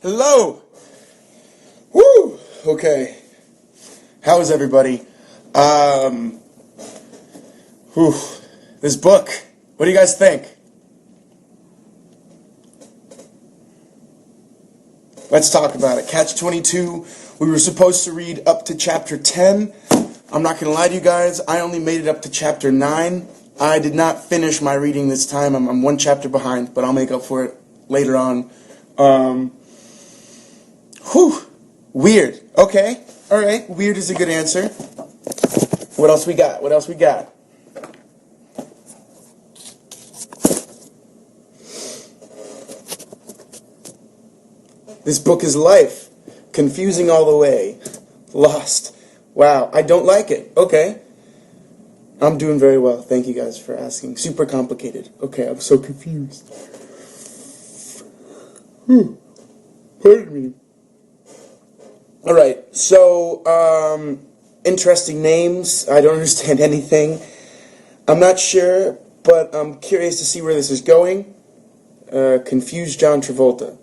Hello! Woo! Okay. How is everybody? This book. What do you guys think? Let's talk about it. Catch-22. We were supposed to read up to chapter 10. I'm not going to lie to you guys. I only made it up to chapter 9. I did not finish my reading this time. I'm one chapter behind, but I'll make up for it later on. Weird. Okay. Alright. Weird is a good answer. What else we got? What else we got? This book is life. Confusing all the way. Lost. Wow. I don't like it. Okay. I'm doing very well. Thank you guys for asking. Super complicated. Okay. I'm so confused. Pardon me. Alright, so, interesting names. I don't understand anything. I'm not sure, but I'm curious to see where this is going. Confused John Travolta.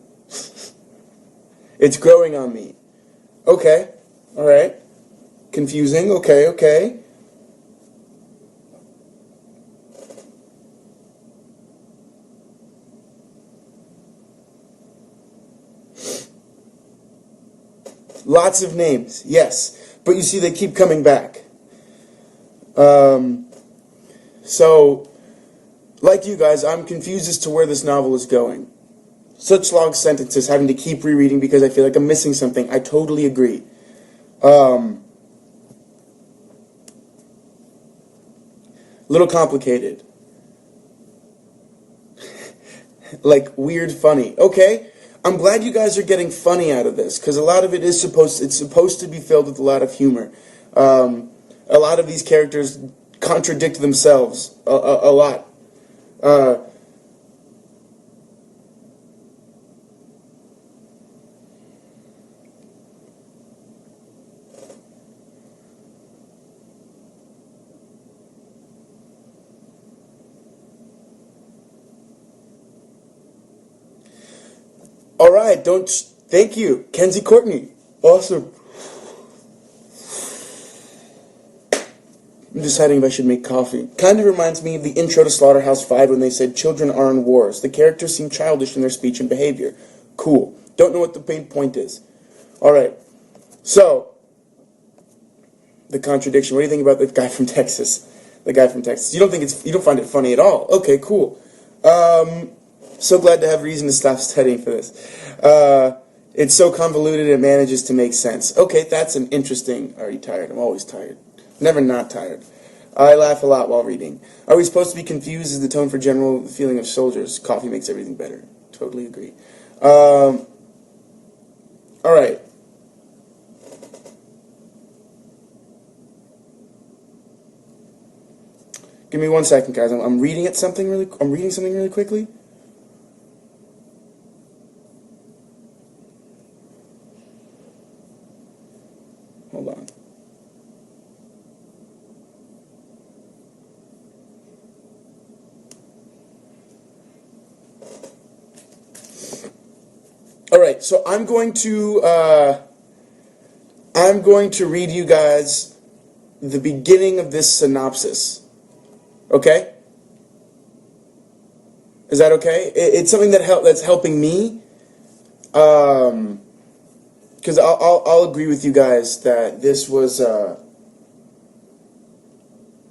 It's growing on me. Okay, alright. Confusing, okay. Lots of names, yes. But you see, they keep coming back. So, like you guys, I'm confused as to where this novel is going. Such long sentences, having to keep rereading because I feel like I'm missing something. I totally agree. Little complicated. Like, weird funny. Okay. I'm glad you guys are getting funny out of this, because a lot of it is supposed to be filled with a lot of humor. A lot of these characters contradict themselves a lot. Alright, thank you, Kenzie Courtney. Awesome. I'm deciding if I should make coffee. Kind of reminds me of the intro to Slaughterhouse-5 when they said children are in wars. The characters seem childish in their speech and behavior. Cool. Don't know what the main point is. Alright, so, the contradiction. What do you think about the guy from Texas? The guy from Texas. You don't find it funny at all. Okay, cool. So glad to have reason to stop studying for this. It's so convoluted it manages to make sense. Okay, that's an interesting... Are you tired? I'm always tired. Never not tired. I laugh a lot while reading. Are we supposed to be confused? Is the tone for general feeling of soldiers? Coffee makes everything better. Totally agree. Alright. Give me 1 second, guys. I'm reading something really quickly. Hold on. Alright, so I'm going to read you guys the beginning of this synopsis. Okay? Is that okay? It's something that's helping me. Because I'll agree with you guys that this was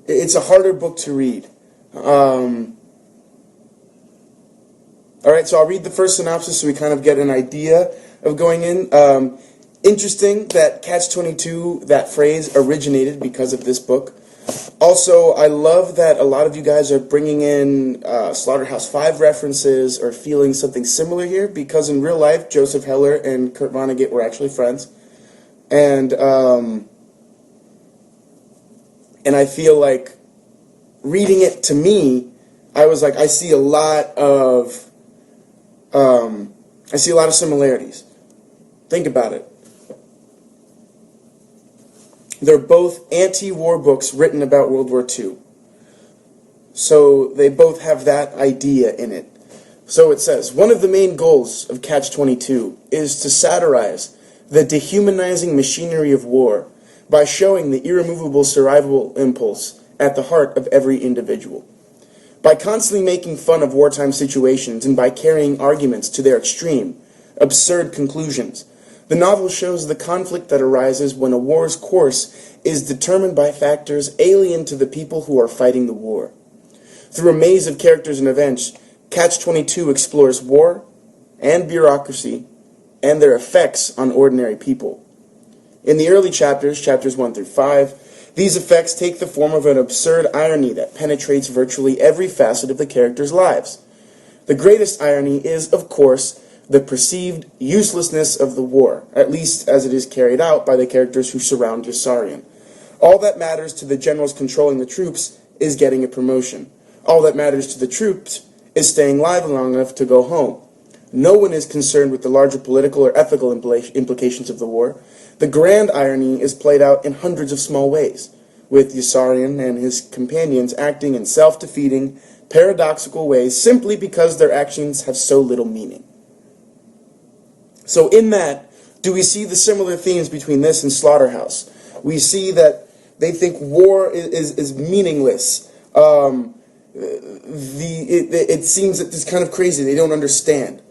it's a harder book to read. Alright, so I'll read the first synopsis so we kind of get an idea of going in. Interesting that Catch-22, that phrase, originated because of this book. Also, I love that a lot of you guys are bringing in Slaughterhouse-5 references or feeling something similar here, because in real life, Joseph Heller and Kurt Vonnegut were actually friends. And I feel like reading it to me, I was like, I see a lot of similarities. Think about it. They're both anti-war books written about World War II. So they both have that idea in it. So it says, one of the main goals of Catch-22 is to satirize the dehumanizing machinery of war by showing the irremovable survival impulse at the heart of every individual. By constantly making fun of wartime situations and by carrying arguments to their extreme, absurd conclusions, the novel shows the conflict that arises when a war's course is determined by factors alien to the people who are fighting the war. Through a maze of characters and events, Catch-22 explores war and bureaucracy and their effects on ordinary people. In the early chapters, chapters 1 through 5, these effects take the form of an absurd irony that penetrates virtually every facet of the characters' lives. The greatest irony is, of course, the perceived uselessness of the war, at least as it is carried out by the characters who surround Yossarian. All that matters to the generals controlling the troops is getting a promotion. All that matters to the troops is staying alive long enough to go home. No one is concerned with the larger political or ethical implications of the war. The grand irony is played out in hundreds of small ways, with Yossarian and his companions acting in self-defeating, paradoxical ways simply because their actions have so little meaning. So in that, do we see the similar themes between this and Slaughterhouse? We see that they think war is meaningless. It seems that it's kind of crazy. They don't understand.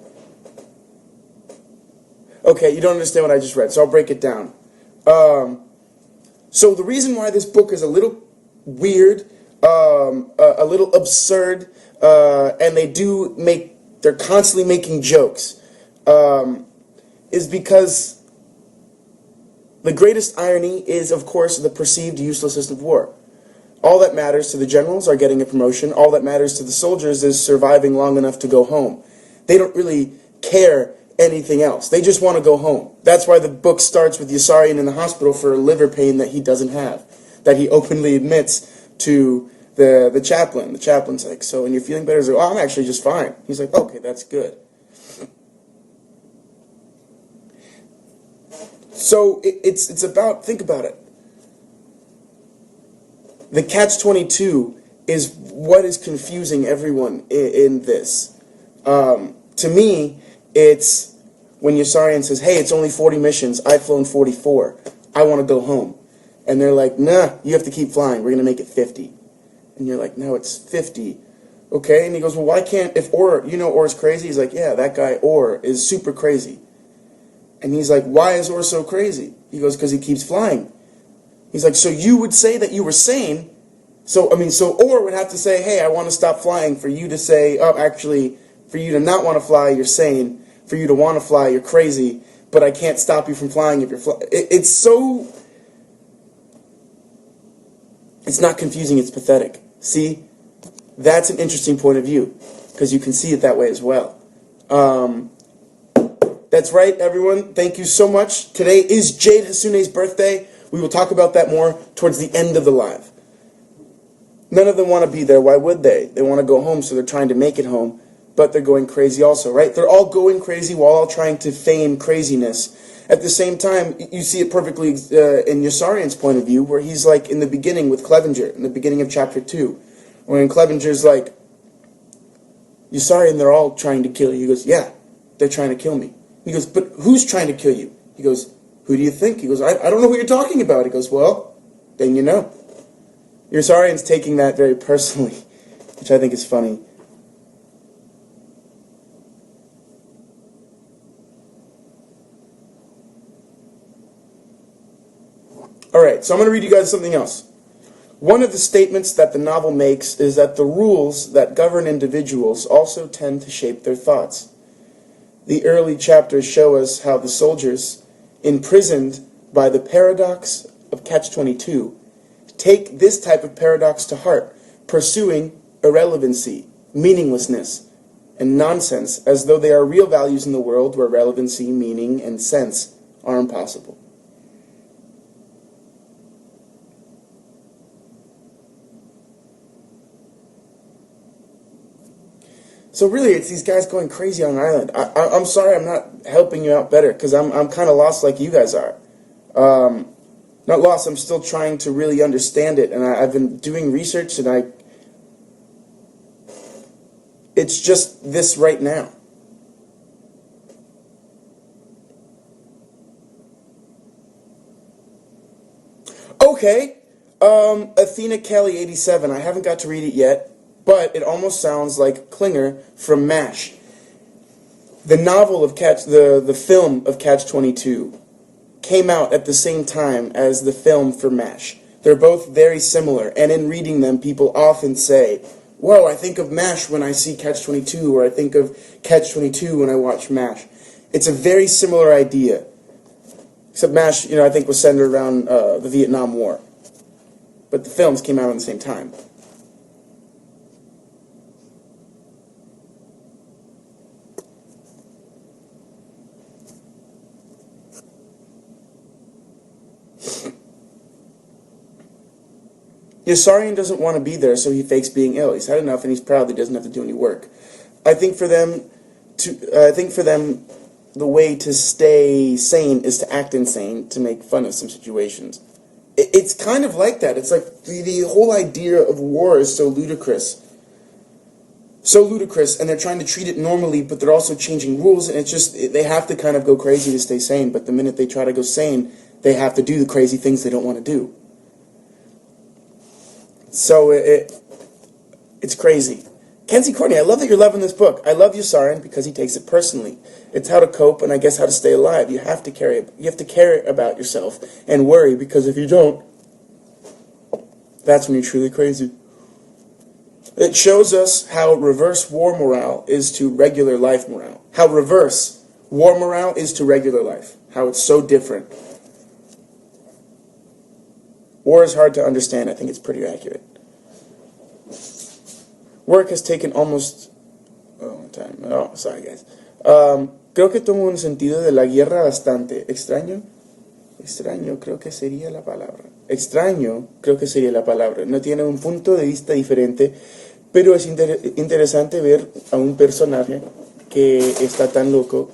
Okay, you don't understand what I just read, so I'll break it down. So the reason why this book is a little weird, a little absurd, and they're constantly making jokes, is because the greatest irony is, of course, the perceived uselessness of war. All that matters to the generals are getting a promotion. All that matters to the soldiers is surviving long enough to go home. They don't really care anything else. They just want to go home. That's why the book starts with Yossarian in the hospital for a liver pain that he doesn't have, that he openly admits to the chaplain. The chaplain's like, so, and you're feeling better? He's like, oh, I'm actually just fine. He's like, okay, that's good. So it's about, think about it. The Catch-22 is what is confusing everyone in this. To me, it's when Yossarian says, hey, it's only 40 missions, I've flown 44, I want to go home. And they're like, nah, you have to keep flying, we're going to make it 50. And you're like, no, it's 50. Okay, and he goes, well, why can't, if Orr, you know Orr's crazy? He's like, yeah, that guy Orr is super crazy. And he's like, why is Orr so crazy? He goes, because he keeps flying. He's like, so you would say that you were sane? So Orr would have to say, hey, I want to stop flying, for you to say, oh, actually, for you to not want to fly, you're sane. For you to want to fly, you're crazy. But I can't stop you from flying if you're flying. It's not confusing, it's pathetic. See? That's an interesting point of view, because you can see it that way as well. That's right, everyone. Thank you so much. Today is Jade Hasune's birthday. We will talk about that more towards the end of the live. None of them want to be there. Why would they? They want to go home, so they're trying to make it home, but they're going crazy also, right? They're all going crazy while all trying to feign craziness. At the same time, you see it perfectly in Yossarian's point of view, where he's like in the beginning with Clevenger, in the beginning of chapter 2, when Clevenger's like, Yossarian, they're all trying to kill you. He goes, yeah, they're trying to kill me. He goes, but who's trying to kill you? He goes, who do you think? He goes, I don't know who you're talking about. He goes, well, then you know. Yossarian's taking that very personally, which I think is funny. Alright, so I'm going to read you guys something else. One of the statements that the novel makes is that the rules that govern individuals also tend to shape their thoughts. The early chapters show us how the soldiers, imprisoned by the paradox of Catch-22, take this type of paradox to heart, pursuing irrelevancy, meaninglessness, and nonsense as though they are real values in the world where relevancy, meaning, and sense are impossible. So really, it's these guys going crazy on an island. I'm sorry I'm not helping you out better, because I'm kind of lost like you guys are. Not lost, I'm still trying to really understand it, and I've been doing research, and It's just this right now. Okay, Athena Kelly 87. I haven't got to read it yet, but it almost sounds like Klinger from MASH. The novel of the film of Catch 22 came out at the same time as the film for MASH. They're both very similar, and in reading them, people often say, whoa, I think of MASH when I see Catch 22, or I think of Catch 22 when I watch MASH. It's a very similar idea. Except MASH, I think was centered around the Vietnam War. But the films came out at the same time. Yossarian doesn't want to be there, so he fakes being ill. He's had enough, and he's proud that he doesn't have to do any work. I think for them, the way to stay sane is to act insane, to make fun of some situations. It's kind of like that. It's like the whole idea of war is so ludicrous. So ludicrous, and they're trying to treat it normally, but they're also changing rules, and it's just, they have to kind of go crazy to stay sane, but the minute they try to go sane, they have to do the crazy things they don't want to do. So it's crazy. Kenzie Courtney, I love that you're loving this book. I love Yossarian because he takes it personally. It's how to cope, and I guess how to stay alive. You have to care about yourself and worry, because if you don't, that's when you're truly crazy. It shows us how reverse war morale is to regular life morale. How reverse war morale is to regular life. How it's so different. War is hard to understand. I think it's pretty accurate. Work has taken almost... time. Oh, sorry, guys. Creo que tomo un sentido de la guerra bastante extraño. Extraño creo que sería la palabra. Extraño creo que sería la palabra. No tiene un punto de vista diferente, pero es interesante ver a un personaje que está tan loco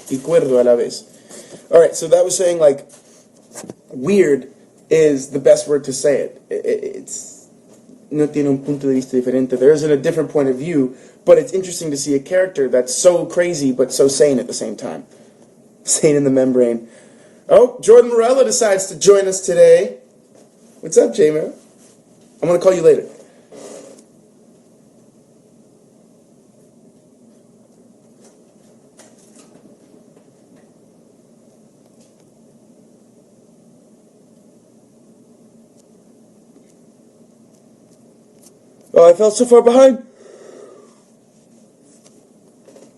y cuerdo a la vez. Alright, so that was saying, like, weird is the best word to say it. It's no tiene un punto de vista diferente. There isn't a different point of view, but it's interesting to see a character that's so crazy but so sane at the same time. Sane in the membrane. Oh, Jordan Morello decides to join us today. What's up, J-Man? I'm going to call you later. Oh, I felt so far behind.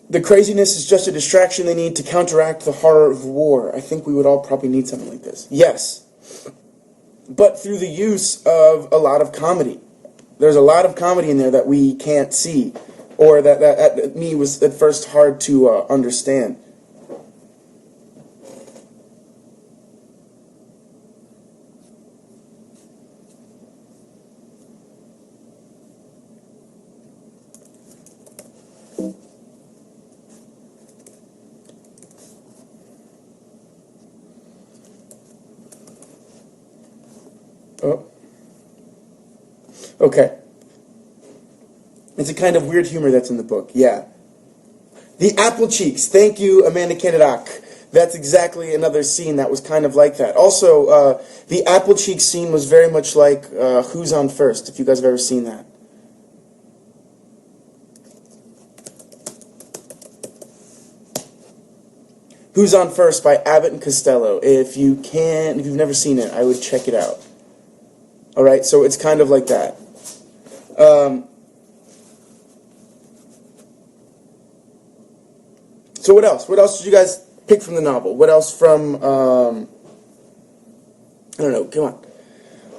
The craziness is just a distraction they need to counteract the horror of war. I think we would all probably need something like this. Yes. But through the use of a lot of comedy. There's a lot of comedy in there that we can't see. Or that me was at first hard to understand. Oh. Okay. It's a kind of weird humor that's in the book, yeah. The apple cheeks. Thank you, Amanda Kennedock. That's exactly another scene that was kind of like that. Also, the apple cheeks scene was very much like Who's on First, if you guys have ever seen that. Who's on First by Abbott and Costello. If you've never seen it, I would check it out. Alright, so it's kind of like that. So what else? What else did you guys pick from the novel? What else from, I don't know, come on.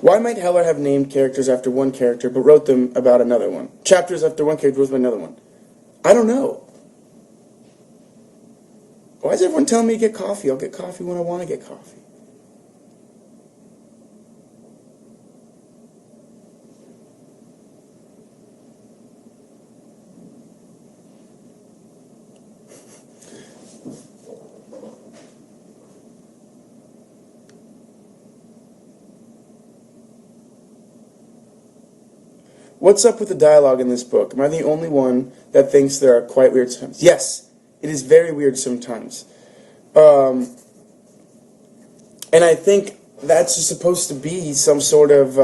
Why might Heller have named characters after one character, but wrote them about another one? Chapters after one character, wrote about another one. I don't know. Why is everyone telling me to get coffee? I'll get coffee when I want to get coffee. What's up with the dialogue in this book? Am I the only one that thinks there are quite weird sometimes? Yes, it is very weird sometimes. And I think that's just supposed to be some sort of,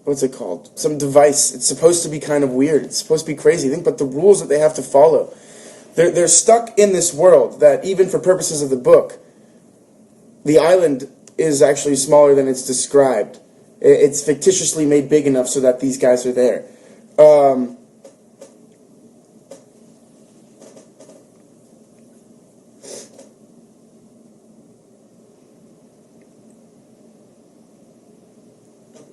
what's it called? Some device. It's supposed to be kind of weird. It's supposed to be crazy. Think about the rules that they have to follow. They're stuck in this world that, even for purposes of the book, the island is actually smaller than it's described. It's fictitiously made big enough so that these guys are there. Why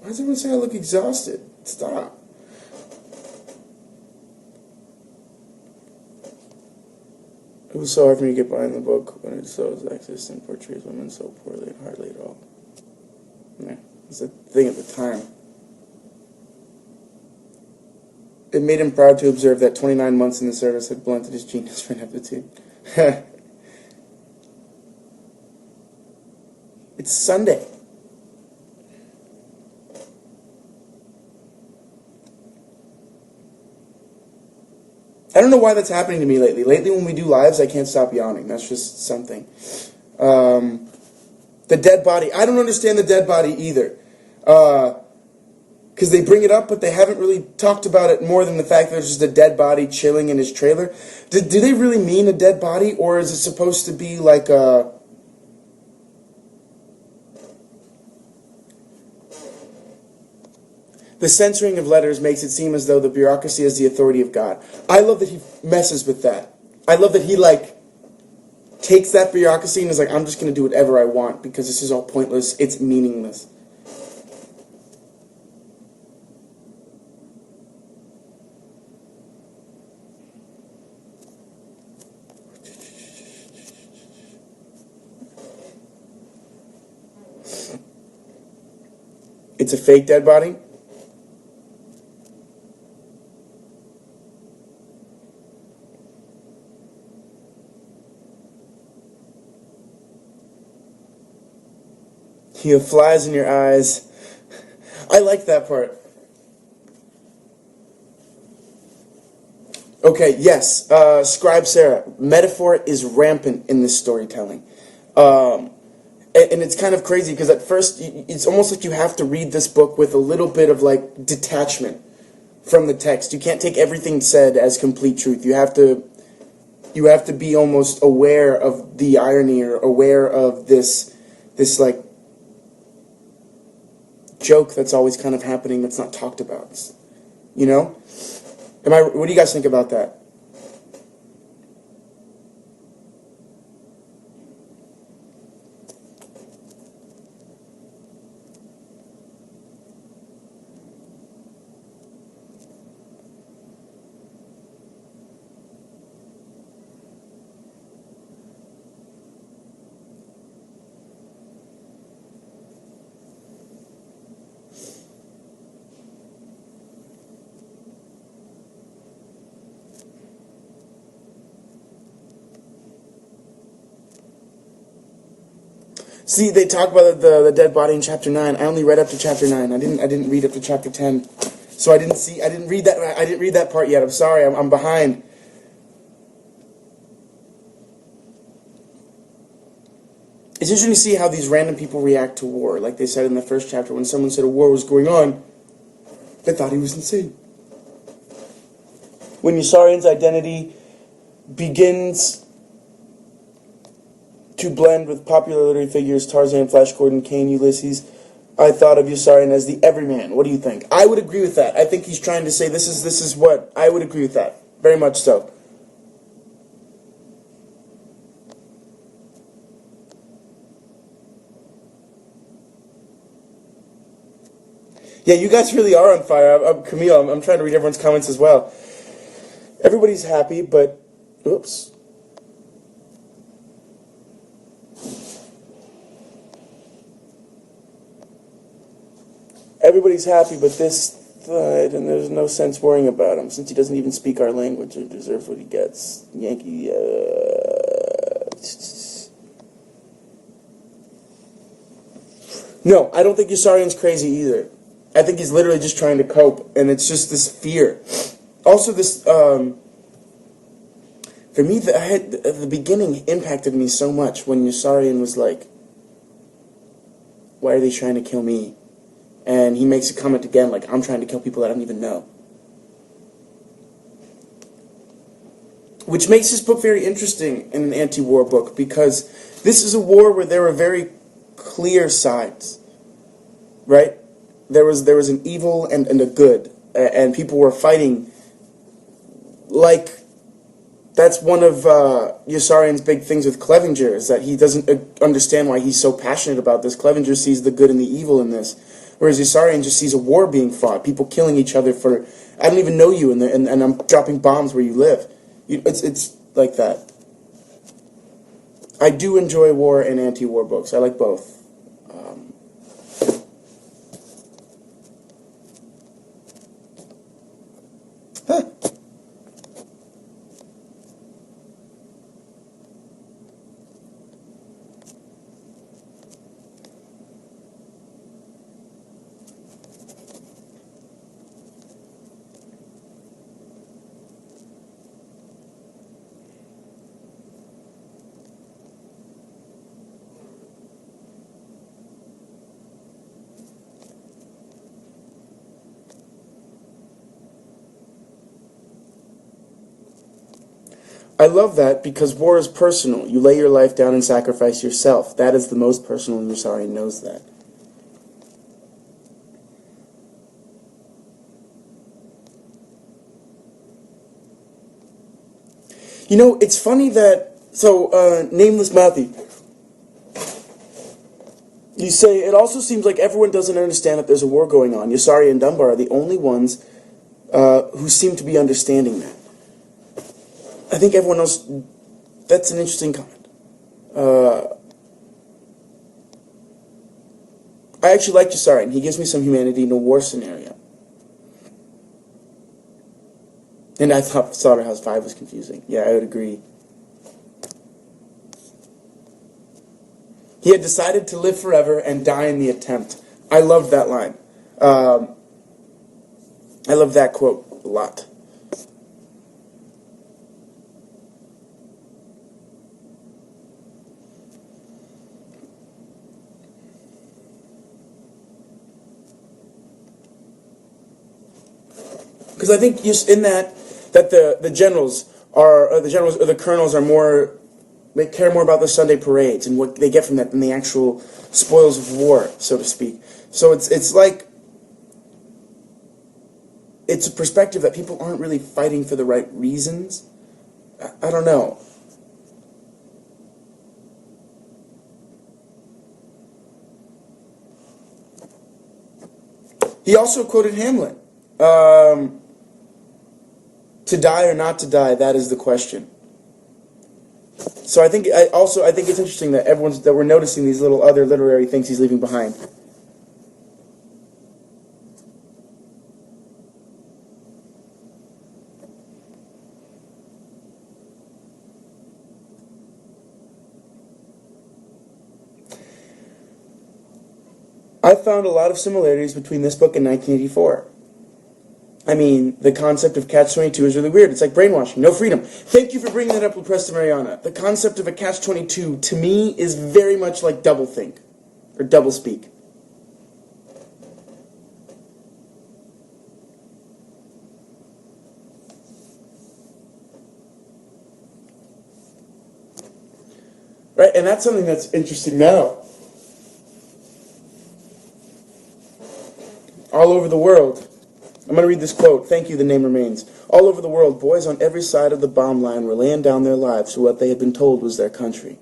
does everyone say I look exhausted? Stop. It was so hard for me to get behind the book when it so sexist and portrays women so poorly and hardly at all. Yeah, it was a thing at the time. It made him proud to observe that 29 months in the service had blunted his genius for ineptitude. It's Sunday. I don't know why that's happening to me lately. Lately, when we do lives, I can't stop yawning. That's just something. The dead body. I don't understand the dead body either. Because they bring it up, but they haven't really talked about it more than the fact that there's just a dead body chilling in his trailer. Do they really mean a dead body, or is it supposed to be like a... The censoring of letters makes it seem as though the bureaucracy has the authority of God. I love that he messes with that. I love that he, takes that bureaucracy and is like, I'm just going to do whatever I want because this is all pointless. It's meaningless. It's a fake dead body? You have flies in your eyes. I like that part. Okay, yes, Scribe Sarah. Metaphor is rampant in this storytelling. And it's kind of crazy because at first it's almost like you have to read this book with a little bit of detachment from the text. You can't take everything said as complete truth. You have to be almost aware of the irony or aware of this joke that's always kind of happening that's not talked about. You know? What do you guys think about that? See, they talk about the dead body in chapter 9. I only read up to chapter 9. I didn't read up to chapter 10. So I didn't read that part yet. I'm sorry. I'm behind. It's interesting to see how these random people react to war. Like they said in the first chapter, when someone said a war was going on, they thought he was insane. When Yossarian's identity begins to blend with popular literary figures, Tarzan, Flash Gordon, Kane, Ulysses, I thought of Yossarian as the everyman. What do you think? I would agree with that. I think he's trying to say this is what... I would agree with that. Very much so. Yeah, you guys really are on fire. Camille, I'm trying to read everyone's comments as well. Everybody's happy, but... Oops. Everybody's happy, but this died, and there's no sense worrying about him, since he doesn't even speak our language or deserves what he gets. Yankee, No, I don't think Yossarian's crazy either. I think he's literally just trying to cope, and it's just this fear. Also, this for me, the beginning impacted me so much when Yossarian was like, "Why are they trying to kill me?" And he makes a comment again, like, "I'm trying to kill people that I don't even know." Which makes this book very interesting in an anti-war book, because this is a war where there were very clear sides, right? There was an evil and a good, and people were fighting like... That's one of Yossarian's big things with Clevenger, is that he doesn't understand why he's so passionate about this. Clevenger sees the good and the evil in this, whereas Yossarian just sees a war being fought, people killing each other for, "I don't even know you, and I'm dropping bombs where you live." It's like that. I do enjoy war and anti-war books. I like both. Huh. I love that, because war is personal. You lay your life down and sacrifice yourself. That is the most personal, and Yossarian knows that. You know, it's funny that... So, Nameless Mouthy, you say, "It also seems like everyone doesn't understand that there's a war going on. Yossarian and Dunbar are the only ones who seem to be understanding that." I think everyone else... That's an interesting comment. I actually like Yossarian. He gives me some humanity in a war scenario. And I thought Slaughterhouse 5 was confusing. Yeah, I would agree. He had decided to live forever and die in the attempt. I loved that line. I love that quote a lot. Because I think just in that the generals or the colonels are more... They care more about the Sunday parades and what they get from that than the actual spoils of war, so to speak. So it's like... It's a perspective that people aren't really fighting for the right reasons. I don't know. He also quoted Hamlet. To die or not to die, that is the question. So I think it's interesting that we're noticing these little other literary things he's leaving behind. I found a lot of similarities between this book and 1984. I mean, the concept of Catch-22 is really weird. It's like brainwashing, no freedom. Thank you for bringing that up, LaPresta Mariana. The concept of a Catch-22, to me, is very much like doublethink, or doublespeak. Right, and that's something that's interesting now. All over the world. I'm going to read this quote. Thank you, the name remains. All over the world, boys on every side of the bomb line were laying down their lives for what they had been told was their country.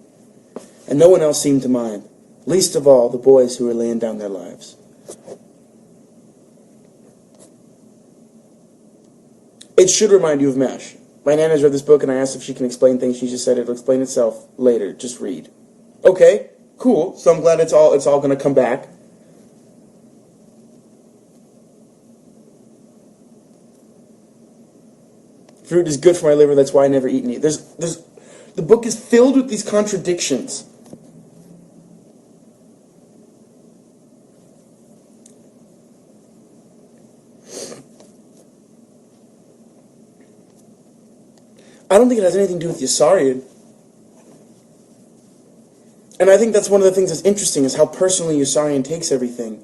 And no one else seemed to mind, least of all the boys who were laying down their lives. It should remind you of MASH. My Nana's read this book, and I asked if she can explain things. She just said it'll explain itself later. Just read. Okay, cool. So I'm glad it's all going to come back. Fruit is good for my liver, that's why I never eat meat. The book is filled with these contradictions. I don't think it has anything to do with Yasarian. And I think that's one of the things that's interesting is how personally Yasarian takes everything.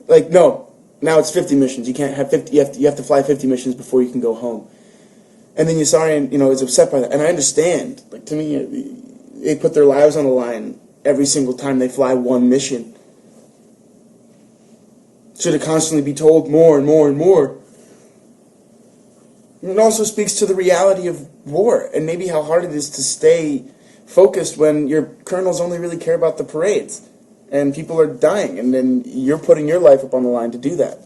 Like, no, now it's 50 missions. You can't have 50. You have to fly 50 missions before you can go home. And then Yasarian, is upset by that. And I understand. Like, to me, they put their lives on the line every single time they fly one mission. So to constantly be told more and more and more. And it also speaks to the reality of war and maybe how hard it is to stay focused when your colonels only really care about the parades and people are dying, and then you're putting your life up on the line to do that.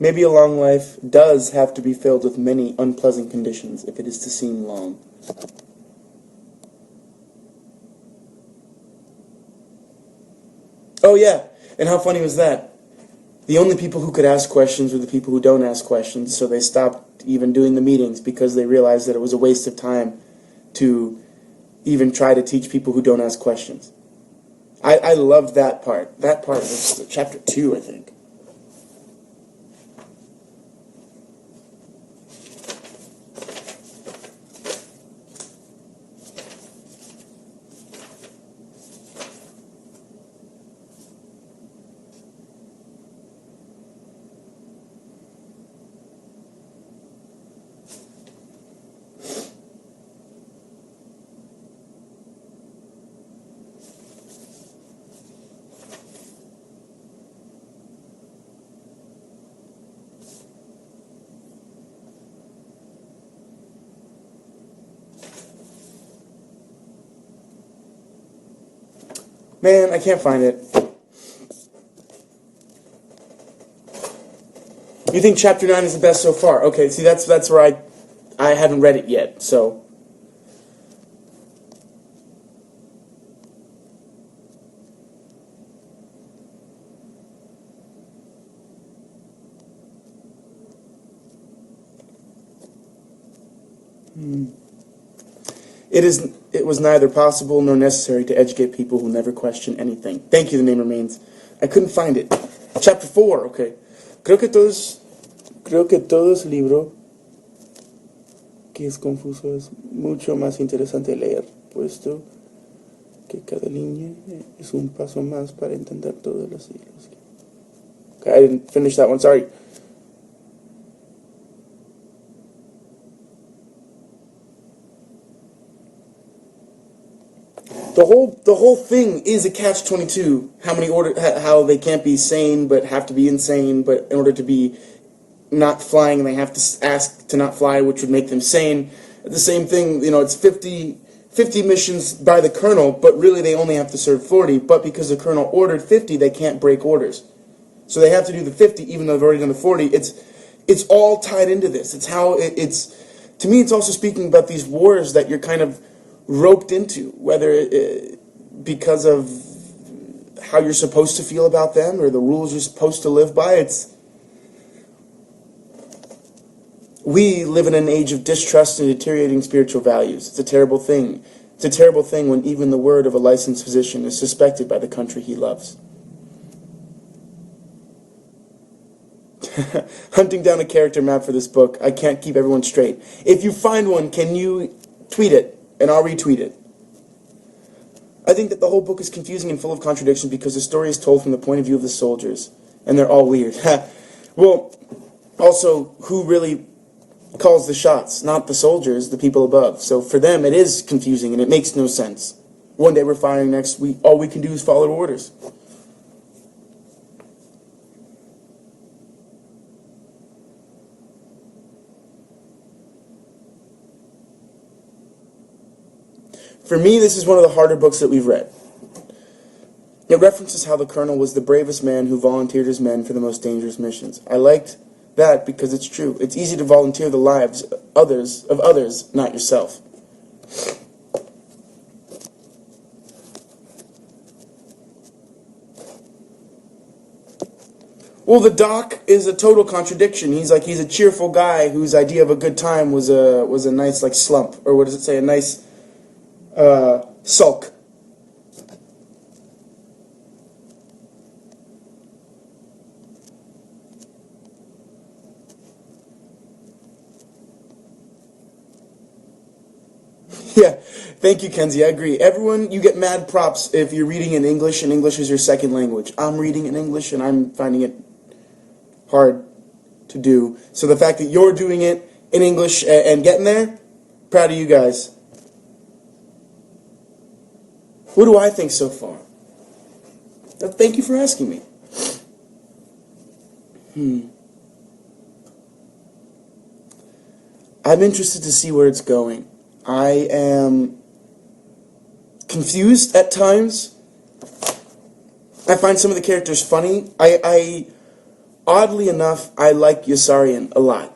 Maybe a long life does have to be filled with many unpleasant conditions if it is to seem long. Oh yeah, and how funny was that? The only people who could ask questions were the people who don't ask questions, so they stopped even doing the meetings because they realized that it was a waste of time to even try to teach people who don't ask questions. I loved that part. That part was chapter 2, I think. Man, I can't find it. You think chapter 9 is the best so far? Okay, see, that's where I haven't read it yet, so. It was neither possible nor necessary to educate people who never question anything. Thank you, the name remains. I couldn't find it. Chapter 4, okay. Creo que todo es libro que es confuso es mucho más interesante leer, puesto que cada línea es un paso más para entender todos los siglos. Okay, I didn't finish that one, sorry. The whole thing is a catch-22. How they can't be sane but have to be insane, but in order to be not flying they have to ask to not fly, which would make them sane. The same thing, it's 50 missions by the colonel, but really they only have to serve 40, but because the colonel ordered 50, they can't break orders. So they have to do the 50 even though they've already done the 40. It's all tied into this. It's how to me it's also speaking about these wars that you're kind of roped into, whether because of how you're supposed to feel about them or the rules you're supposed to live by. We live in an age of distrust and deteriorating spiritual values. It's a terrible thing. It's a terrible thing when even the word of a licensed physician is suspected by the country he loves. Hunting down a character map for this book. I can't keep everyone straight. If you find one, can you tweet it? And I'll retweet it. I think that the whole book is confusing and full of contradictions because the story is told from the point of view of the soldiers, and they're all weird. Well, also, who really calls the shots? Not the soldiers, the people above. So for them, it is confusing, and it makes no sense. One day we're firing, next week all we can do is follow orders. For me, this is one of the harder books that we've read. It references how the colonel was the bravest man who volunteered his men for the most dangerous missions. I liked that because it's true. It's easy to volunteer the lives of others, not yourself. Well, the doc is a total contradiction. He's a cheerful guy whose idea of a good time was a nice like slump, or what does it say? A nice sulk. Yeah, thank you, Kenzie. I agree. Everyone, you get mad props if you're reading in English and English is your second language. I'm reading in English and I'm finding it hard to do. So the fact that you're doing it in English and getting there, proud of you guys. What do I think so far? Thank you for asking me. I'm interested to see where it's going. I am confused at times. I find some of the characters funny. Oddly enough, I like Yossarian a lot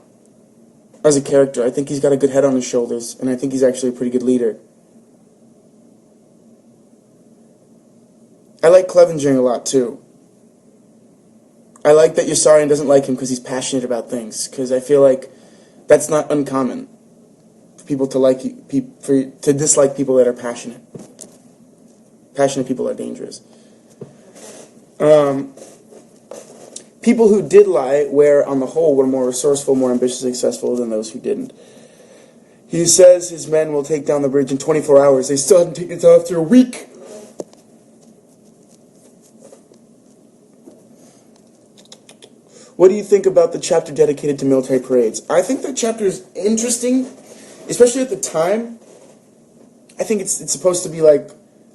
as a character. I think he's got a good head on his shoulders, and I think he's actually a pretty good leader. I like Clevengering a lot, too. I like that Yossarian doesn't like him because he's passionate about things, because I feel like that's not uncommon. People to to dislike people that are passionate. Passionate people are dangerous. People who did lie on the whole, were more resourceful, more ambitious, successful than those who didn't. He says his men will take down the bridge in 24 hours. They still haven't taken it down after a week. What do you think about the chapter dedicated to military parades? I think that chapter is interesting. Especially at the time, I think it's supposed to be like,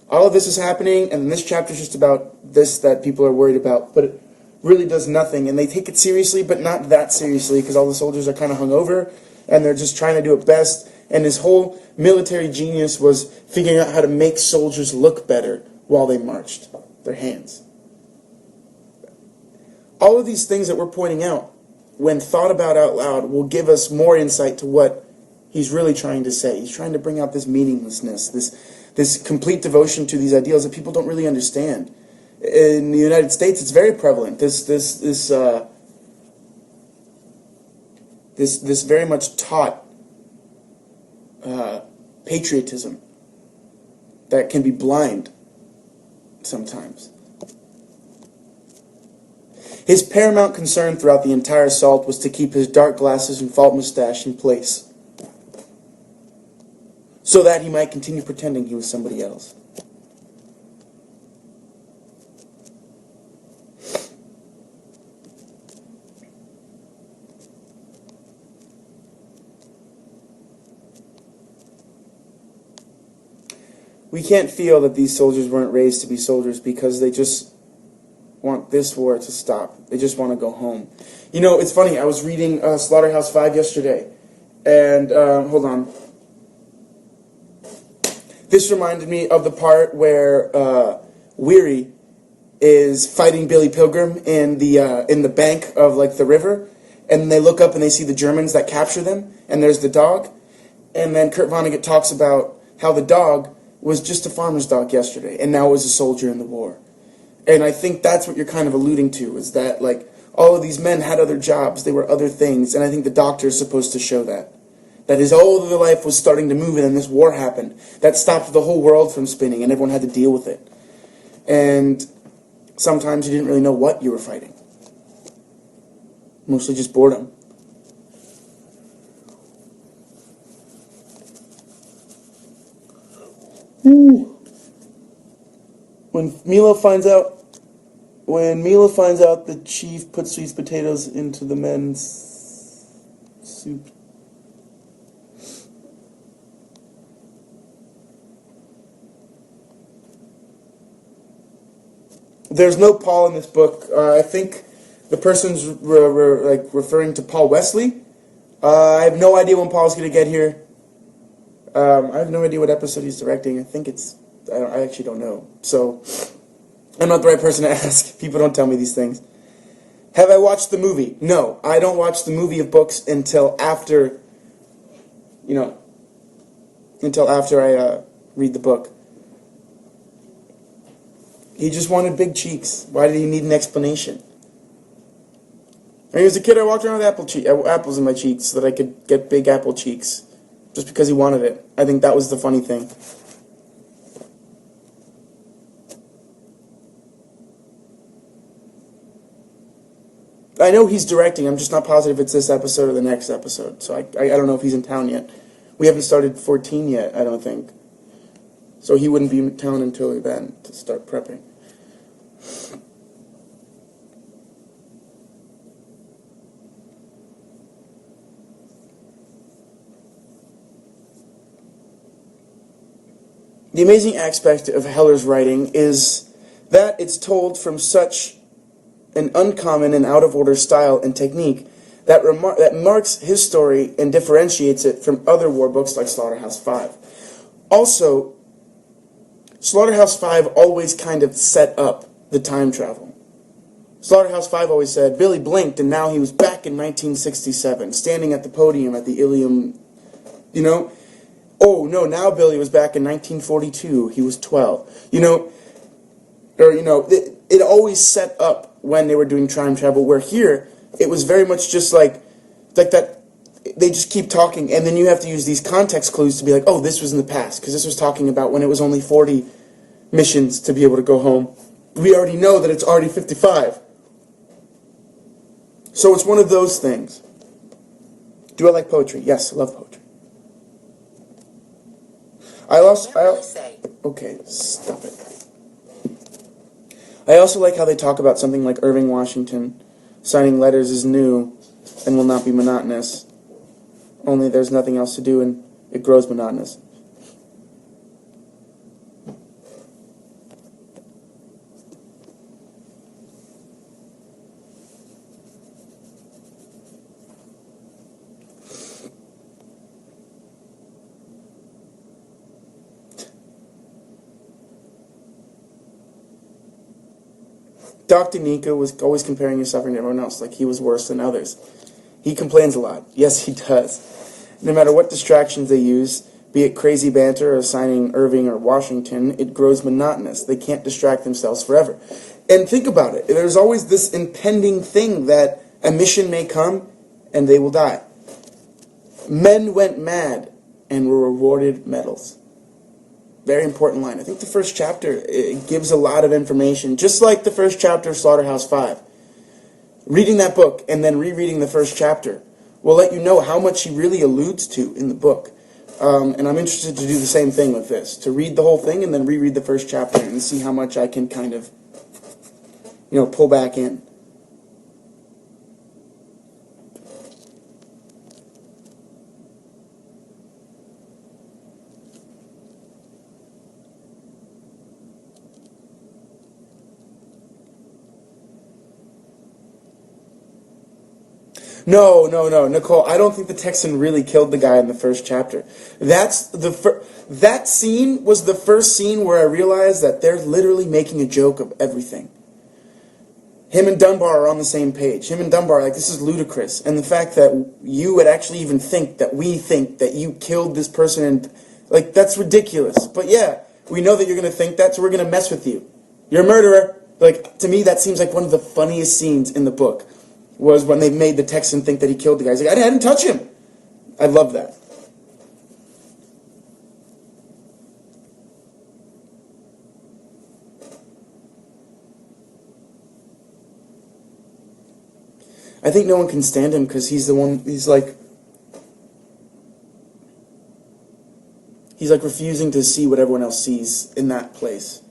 all of this is happening, and this chapter is just about this that people are worried about, but it really does nothing, and they take it seriously, but not that seriously, because all the soldiers are kind of hungover, and they're just trying to do it best, and his whole military genius was figuring out how to make soldiers look better while they marched, their hands. All of these things that we're pointing out, when thought about out loud, will give us more insight to what he's really trying to say. He's trying to bring out this meaninglessness, this complete devotion to these ideals that people don't really understand. In the United States, it's very prevalent. This very much taught patriotism that can be blind sometimes. His paramount concern throughout the entire assault was to keep his dark glasses and fault mustache in place, so that he might continue pretending he was somebody else. We can't feel that these soldiers weren't raised to be soldiers because they just want this war to stop. They just want to go home. You know, it's funny. I was reading Slaughterhouse 5 yesterday, and hold on. This reminded me of the part where Weary is fighting Billy Pilgrim in the bank of like the river, and they look up and they see the Germans that capture them, and there's the dog, and then Kurt Vonnegut talks about how the dog was just a farmer's dog yesterday, and now was a soldier in the war. And I think that's what you're kind of alluding to, is that like all of these men had other jobs, they were other things, and I think the Doctor is supposed to show that. That his whole other life was starting to move, and then this war happened. That stopped the whole world from spinning, and everyone had to deal with it. And sometimes you didn't really know what you were fighting. Mostly just boredom. Ooh. When Mila finds out the chief put sweet potatoes into the men's soup. There's no Paul in this book. I think the person's referring to Paul Wesley. I have no idea when Paul's going to get here. I have no idea what episode he's directing. I actually don't know. So, I'm not the right person to ask. People don't tell me these things. Have I watched the movie? No, I don't watch the movie of books until after, I read the book. He just wanted big cheeks. Why did he need an explanation? When he was a kid, I walked around with apples in my cheeks so that I could get big apple cheeks. Just because he wanted it. I think that was the funny thing. I know he's directing. I'm just not positive it's this episode or the next episode. So I don't know if he's in town yet. We haven't started 14 yet, I don't think. So he wouldn't be in town until then to start prepping. The amazing aspect of Heller's writing is that it's told from such an uncommon and out-of-order style and technique that marks his story and differentiates it from other war books like Slaughterhouse-Five. Also, Slaughterhouse-Five always kind of set up the time travel. Slaughterhouse-Five always said, Billy blinked and now he was back in 1967, standing at the podium at the Ilium, you know? Oh, no, now Billy was back in 1942, he was 12. It always set up when they were doing time travel, where here, it was very much just like that, they just keep talking, and then you have to use these context clues to be like, oh, this was in the past, because this was talking about when it was only 40 missions to be able to go home. We already know that it's already 55. So it's one of those things. Do I like poetry? Yes, I love poetry. Okay, stop it. I also like how they talk about something like Irving Washington. Signing letters is new and will not be monotonous. Only there's nothing else to do and it grows monotonous. Dr. Nika was always comparing his suffering to everyone else, like he was worse than others. He complains a lot. Yes, he does. No matter what distractions they use, be it crazy banter or assigning Irving or Washington, it grows monotonous. They can't distract themselves forever. And think about it. There's always this impending thing that a mission may come and they will die. Men went mad and were rewarded medals. Very important line. I think the first chapter, it gives a lot of information, just like the first chapter of Slaughterhouse-Five. Reading that book and then rereading the first chapter will let you know how much he really alludes to in the book. And I'm interested to do the same thing with this, to read the whole thing and then reread the first chapter and see how much I can kind of, pull back in. No, Nicole, I don't think the Texan really killed the guy in the first chapter. That scene was the first scene where I realized that they're literally making a joke of everything. Him and Dunbar are on the same page. Him and Dunbar are like, this is ludicrous. And the fact that you would actually even think that you killed this person, and like, that's ridiculous. But yeah, we know that you're going to think that, so we're going to mess with you. You're a murderer. Like, to me, that seems like one of the funniest scenes in the book. Was when they made the Texan think that he killed the guy. He's like, I didn't touch him. I love that. I think no one can stand him because he's the one, he's like refusing to see what everyone else sees in that place.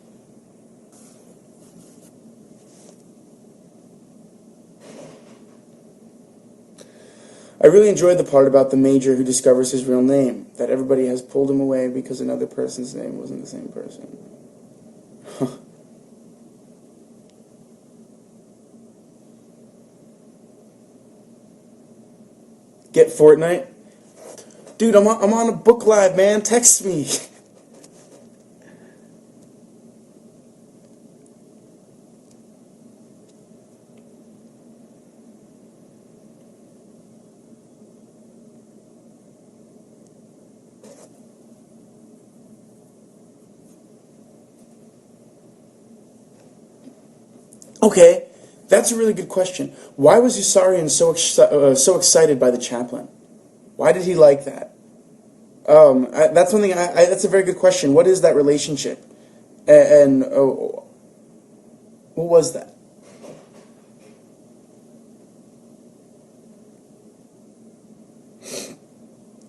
I really enjoyed the part about the major who discovers his real name, that everybody has pulled him away because another person's name wasn't the same person. Get Fortnite? Dude, I'm on a book live, man. Text me. Okay, That's a really good question. Why was Yossarian so excited by the chaplain? Why did he like that? That's something. That's a very good question. What is that relationship? And what was that?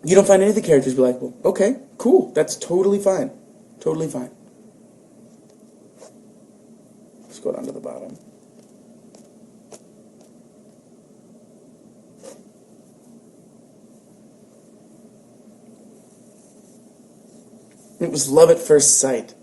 You don't find any of the characters likable. Okay, cool. That's totally fine. Totally fine. Let's go down to the bottom. It was love at first sight.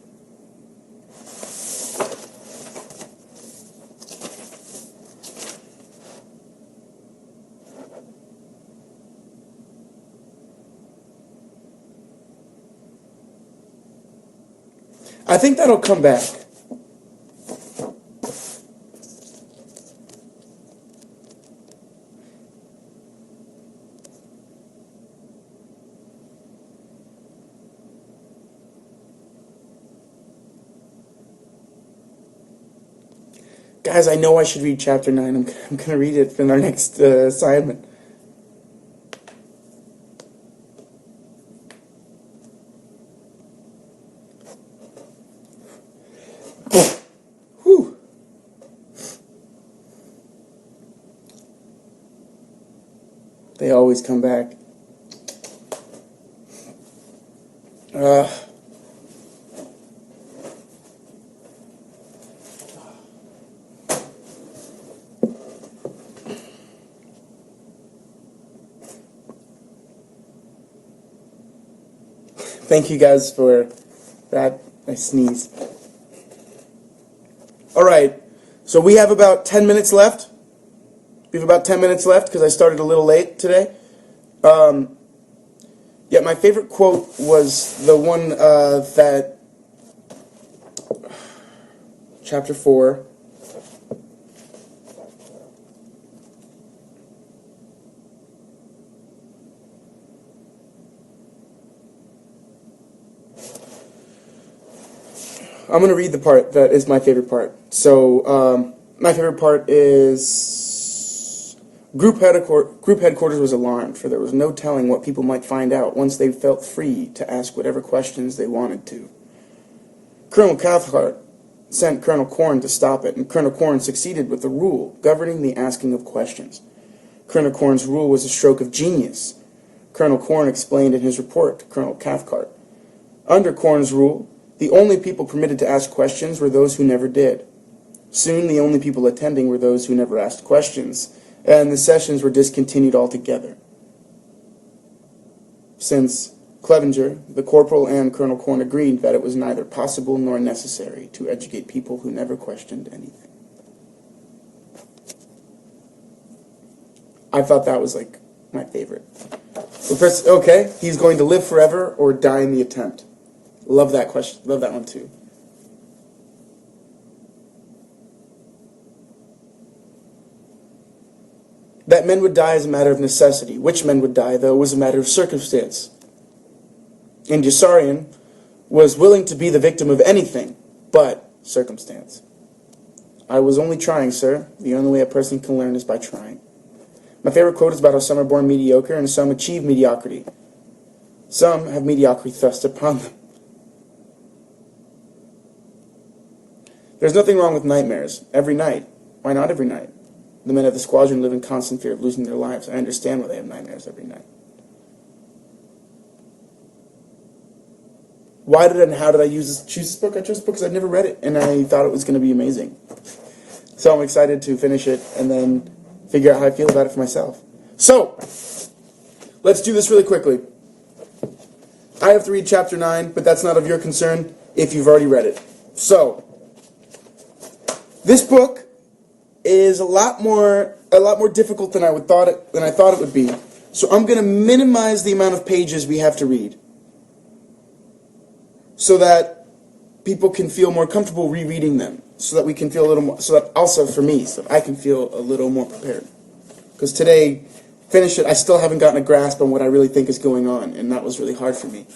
I think that'll come back. Guys, I know I should read chapter 9. I'm going to read it in our next assignment. Whew. They always come back. Thank you guys for that. I sneeze. Alright, so we have about 10 minutes left. We have about 10 minutes left because I started a little late today. Yeah, my favorite quote was the one that chapter 4. I'm going to read the part that is my favorite part. So, my favorite part is group headquarters was alarmed, for there was no telling what people might find out once they felt free to ask whatever questions they wanted to. Colonel Cathcart sent Colonel Corn to stop it, and Colonel Corn succeeded with the rule governing the asking of questions. Colonel Corn's rule was a stroke of genius. Colonel Corn explained in his report to Colonel Cathcart. Under Corn's rule, the only people permitted to ask questions were those who never did. Soon the only people attending were those who never asked questions, and the sessions were discontinued altogether. Since Clevenger, the corporal, and Colonel Corn agreed that it was neither possible nor necessary to educate people who never questioned anything. I thought that was like my favorite. Okay, he's going to live forever or die in the attempt. Love that question. Love that one too. That men would die is a matter of necessity. Which men would die, though, was a matter of circumstance. And Yossarian was willing to be the victim of anything but circumstance. I was only trying, sir. The only way a person can learn is by trying. My favorite quote is about how some are born mediocre and some achieve mediocrity. Some have mediocrity thrust upon them. There's nothing wrong with nightmares. Every night. Why not every night? The men of the squadron live in constant fear of losing their lives. I understand why they have nightmares every night. Why did and how did I choose this book? I chose this book because I'd never read it, and I thought it was going to be amazing. So I'm excited to finish it and then figure out how I feel about it for myself. So, let's do this really quickly. I have to read chapter 9, but that's not of your concern if you've already read it. So, this book is a lot more difficult than I thought it would be. So I'm going to minimize the amount of pages we have to read, so that people can feel more comfortable rereading them, so that we can feel a little more, so that also for me, so that I can feel a little more prepared. Because today, finish it, I still haven't gotten a grasp on what I really think is going on, and that was really hard for me.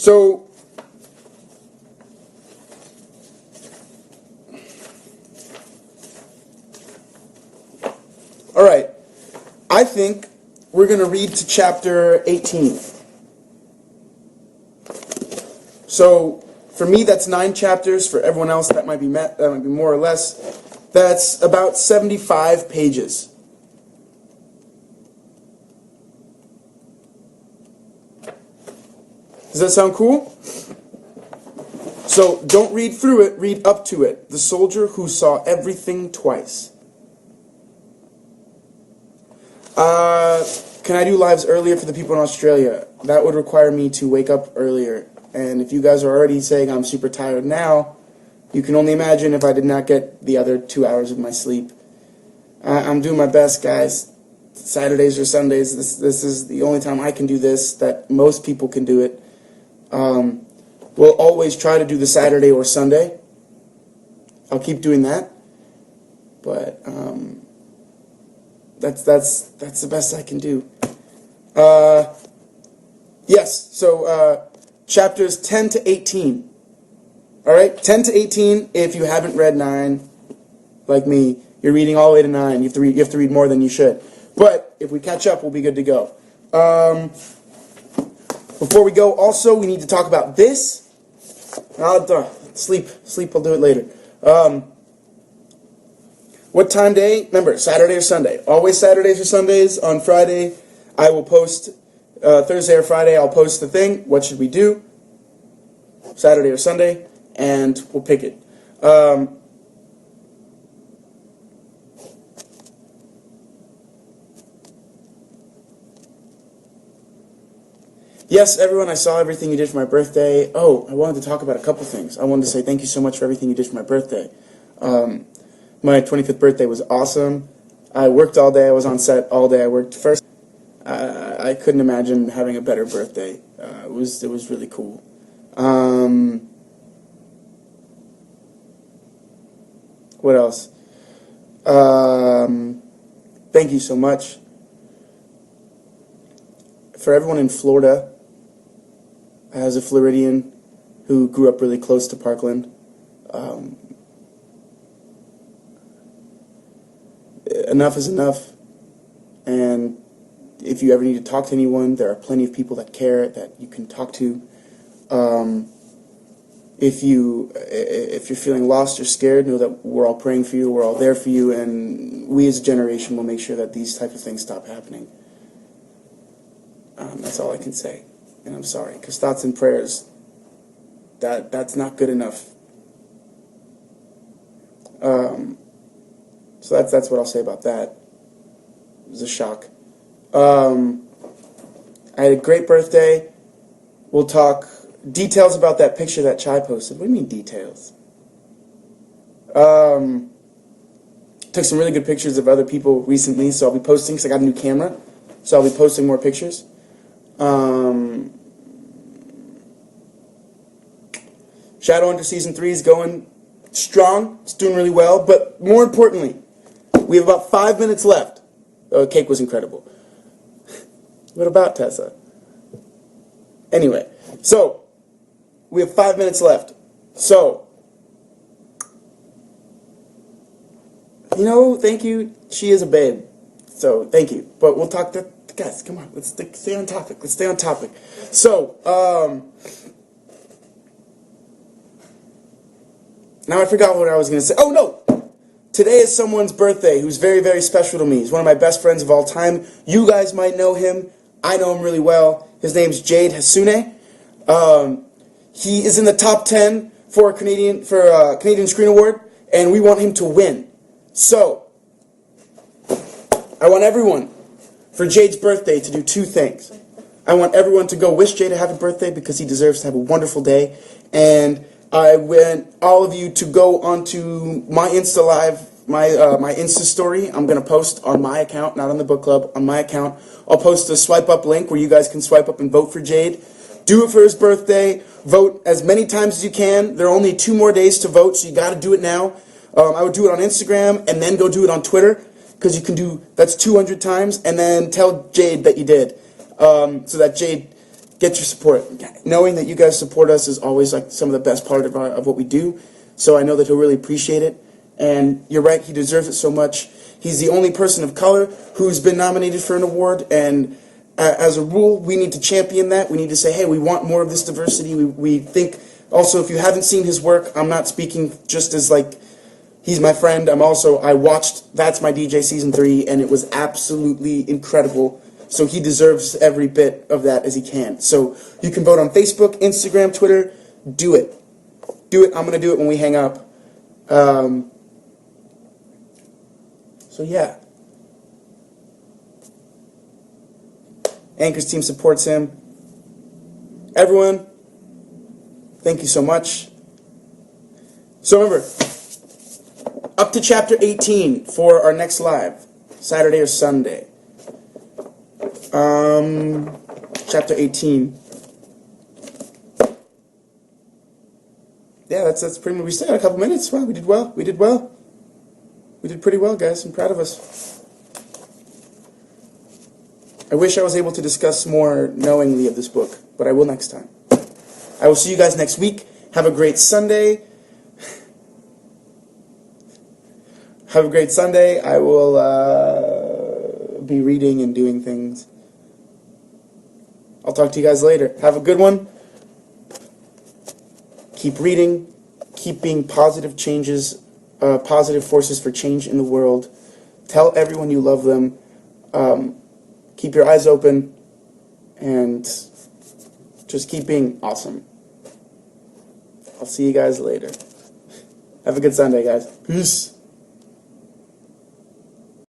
So, all right, I think we're going to read to chapter 18. So, for me, that's 9 chapters. For everyone else, that might be more or less. That's about 75 pages. Does that sound cool? So, don't read through it, read up to it. The soldier who saw everything twice. Can I do lives earlier for the people in Australia? That would require me to wake up earlier. And if you guys are already saying I'm super tired now, you can only imagine if I did not get the other 2 hours of my sleep. I'm doing my best, guys. Saturdays or Sundays, this is the only time I can do this, that most people can do it. We'll always try to do the Saturday or Sunday. I'll keep doing that. But that's the best I can do. Yes, so chapters 10 to 18. All right, 10 to 18. If you haven't read 9, like me, you're reading all the way to 9. You have to read more than you should. But if we catch up, we'll be good to go. Before we go, also we need to talk about this. Sleep. I'll do it later. What time day? Remember, Saturday or Sunday. Always Saturdays or Sundays. On Friday, I will post. Thursday or Friday, I'll post the thing. What should we do? Saturday or Sunday, and we'll pick it. Yes, everyone, I saw everything you did for my birthday. Oh, I wanted to talk about a couple things. I wanted to say thank you so much for everything you did for my birthday. My 25th birthday was awesome. I worked all day. I was on set all day. I worked first. I couldn't imagine having a better birthday. It was really cool. What else? Thank you so much. For everyone in Florida, as a Floridian who grew up really close to Parkland, enough is enough. And if you ever need to talk to anyone, there are plenty of people that care that you can talk to. If you're feeling lost or scared, know that we're all praying for you, we're all there for you, and we as a generation will make sure that these type of things stop happening. That's all I can say, and I'm sorry, because thoughts and prayers, that's not good enough. So that's what I'll say about that. It was a shock. I had a great birthday. We'll talk details about that picture that Chai posted. What do you mean details? Took some really good pictures of other people recently, so I'll be posting, because I got a new camera, so I'll be posting more pictures. Shadowhunter Season 3 is going strong. It's doing really well, but more importantly, we have about 5 minutes left. Oh, the cake was incredible. What about Tessa? Anyway, so we have 5 minutes left. So, thank you. She is a babe. So, thank you. But we'll talk to... Guys, come on. Let's stay on topic. So, now I forgot what I was going to say. Oh, no! Today is someone's birthday who's very, very special to me. He's one of my best friends of all time. You guys might know him. I know him really well. His name's Jade Hasune. He is in the top 10 for Canadian Screen Award, and we want him to win. So, I want everyone, for Jade's birthday, to do 2 things. I want everyone to go wish Jade a happy birthday because he deserves to have a wonderful day. And I want all of you to go onto my Insta Live, my Insta story. I'm going to post on my account, not on the book club, on my account. I'll post a swipe up link where you guys can swipe up and vote for Jade. Do it for his birthday. Vote as many times as you can. There are only 2 more days to vote, so you got to do it now. I would do it on Instagram and then go do it on Twitter, because you can do, that's 200 times, and then tell Jade that you did, so that Jade get your support. Knowing that you guys support us is always like some of the best part of what we do. So I know that he'll really appreciate it. And you're right, he deserves it so much. He's the only person of color who's been nominated for an award, and as a rule, we need to champion that. We need to say, hey, we want more of this diversity. We think, also, if you haven't seen his work, I'm not speaking just as like, he's my friend. I watched That's My DJ Season 3, and it was absolutely incredible. So he deserves every bit of that as he can. So you can vote on Facebook, Instagram, Twitter. Do it. Do it. I'm going to do it when we hang up. So yeah. Anchor's team supports him. Everyone, thank you so much. So remember, up to Chapter 18 for our next live, Saturday or Sunday. Chapter 18. Yeah, that's pretty much. We still got a couple minutes. Wow, we did well. We did well. We did pretty well, guys. I'm proud of us. I wish I was able to discuss more knowingly of this book, but I will next time. I will see you guys next week. Have a great Sunday. Have a great Sunday. I will be reading and doing things. I'll talk to you guys later. Have a good one. Keep reading. Keep being positive changes, positive forces for change in the world. Tell everyone you love them. Keep your eyes open. And just keep being awesome. I'll see you guys later. Have a good Sunday, guys. Peace.